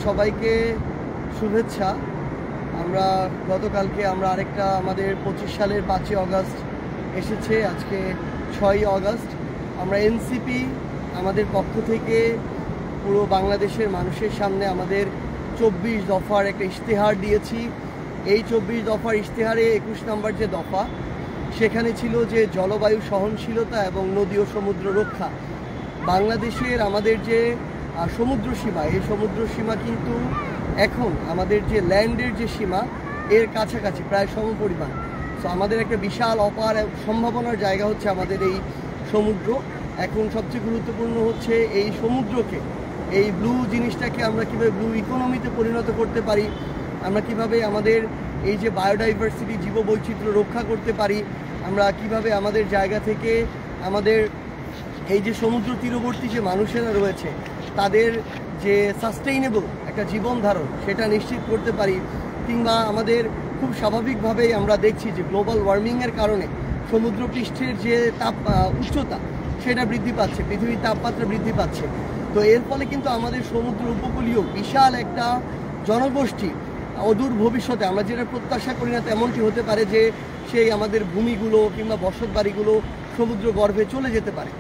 সবাইকে শুভেচ্ছা। আমরা গতকালকে আরেকটা আমাদের 25 সালের 5ই অগাস্ট এসেছে, আজকে 6ই অগাস্ট। আমরা এনসিপি আমাদের পক্ষ থেকে পুরো বাংলাদেশের মানুষের সামনে আমাদের 24 দফার একটা ইশতেহার দিয়েছি। এই 24 দফার ইশতেহারে 21 নম্বর যে দফা, সেখানে ছিল যে জলবায়ু সহনশীলতা এবং নদী ও সমুদ্র রক্ষা। বাংলাদেশের আমাদের যে সমুদ্র সীমা, এই সমুদ্র সীমা কিন্তু এখন আমাদের যে ল্যান্ডের যে সীমা এর কাছাকাছি প্রায় সমপরিমাণ। সো আমাদের একটা বিশাল অপার সম্ভাবনার জায়গা হচ্ছে আমাদের এই সমুদ্র। এখন সবচেয়ে গুরুত্বপূর্ণ হচ্ছে এই সমুদ্রকে, এই ব্লু জিনিসটাকে আমরা কীভাবে ব্লু ইকোনমিতে পরিণত করতে পারি, আমরা কিভাবে আমাদের এই যে বায়োডাইভার্সিটি জীববৈচিত্র্য রক্ষা করতে পারি, আমরা কিভাবে আমাদের জায়গা থেকে আমাদের এই যে সমুদ্র তীরবর্তী যে মানুষেরা রয়েছে তাদের যে সাস্টেইনেবল একটা জীবন ধারণ সেটা নিশ্চিত করতে পারি। কিংবা আমাদের খুব স্বাভাবিকভাবেই আমরা দেখছি যে গ্লোবাল ওয়ার্মিংয়ের কারণে সমুদ্রপৃষ্ঠের যে উচ্চতা সেটা বৃদ্ধি পাচ্ছে, পৃথিবীর তাপমাত্রা বৃদ্ধি পাচ্ছে। তো এর ফলে কিন্তু আমাদের সমুদ্র উপকূলীয় বিশাল একটা জনগোষ্ঠী অদূর ভবিষ্যতে, আমরা যেটা প্রত্যাশা করি না তেমনটি হতে পারে যে সেই আমাদের ভূমিগুলো কিংবা বসত বাড়িগুলো সমুদ্র গর্ভে চলে যেতে পারে।